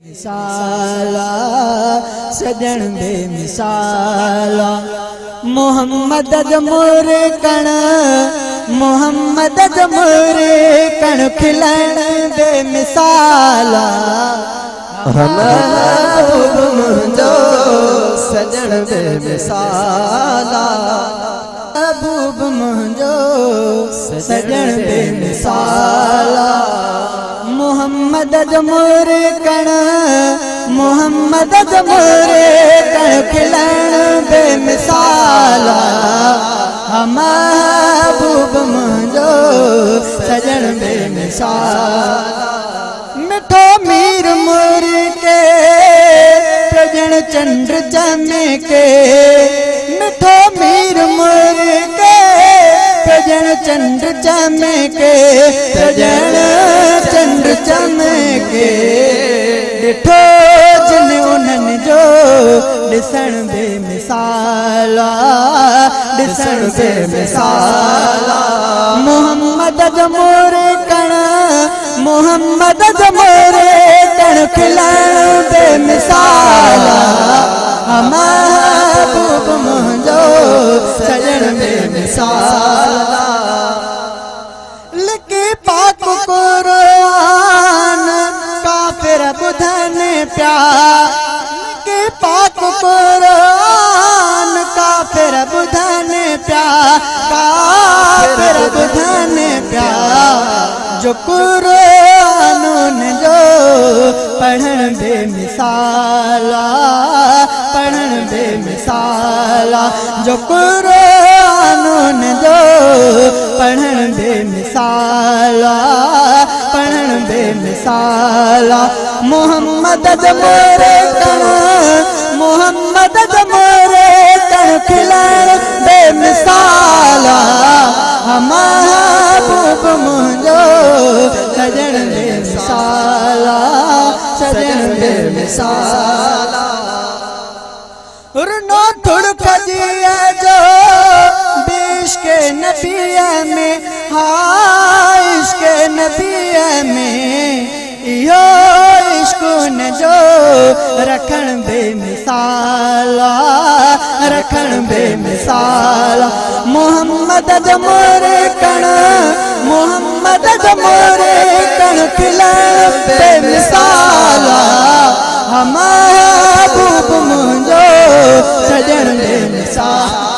मिसाला सजन बेमिसाला मोहम्मद जमोरे कण मोहम्मद जमोरे कण खिलण बेमिसाला महबूब मुंहिंजो सजन बेमिसाला महबूब मुंहिंजो सजन बेमिसाला मोहम्मद जमोरे कण मोहम्मद जमोरे कण खिलण बेमिसाला महबूब मुंहिंजो सजन बेमिसाला मिठो मीर मुर के प्रजन चंद्र चमके मिठो मीर मुर के प्रजन चंद्र चमके प्रजन चंद्र चमके ॾिठो जिन उन्हनि जो ॾिसण बेमिसाला ॾिसण बेमिसाला मोहम्मद जमोरे कण मोहम्मद जमोरे कण खिलण बेमिसाला महबूब मुंहिंजो सजन बेमिसाला लिखी पाक कुरान काफ़िर ॿुधनि पिया लिखी पाक कुरान काफ़िर ॿुधनि पिया काफ़िर ॿुधनि पिया जो कुरान जो पढ़ण बेमिसाला पढ़ण बेमिसाला जो कुरान जो पढ़ण बेमिसाला पढ़ण बेमिसाला मोहम्मद जमोरे कण मोहम्मद जमोरे कण खिलण बेमिसाला महबूब मुंहिंजो सजन बेमिसाला सजन बेमिसाला रुनो थुड़क जिया जो इश्क़ नबीअ में हाय इश्क़ नबीअ में इहो इश्क़ जो रखण बेमिसाला रखण बेमिसाला मोहम्मद जमोरे कण मोहम्मद जमोरे कण खिलण बेमिसाला महबूब मुंहिंजो सजन बेमिसाला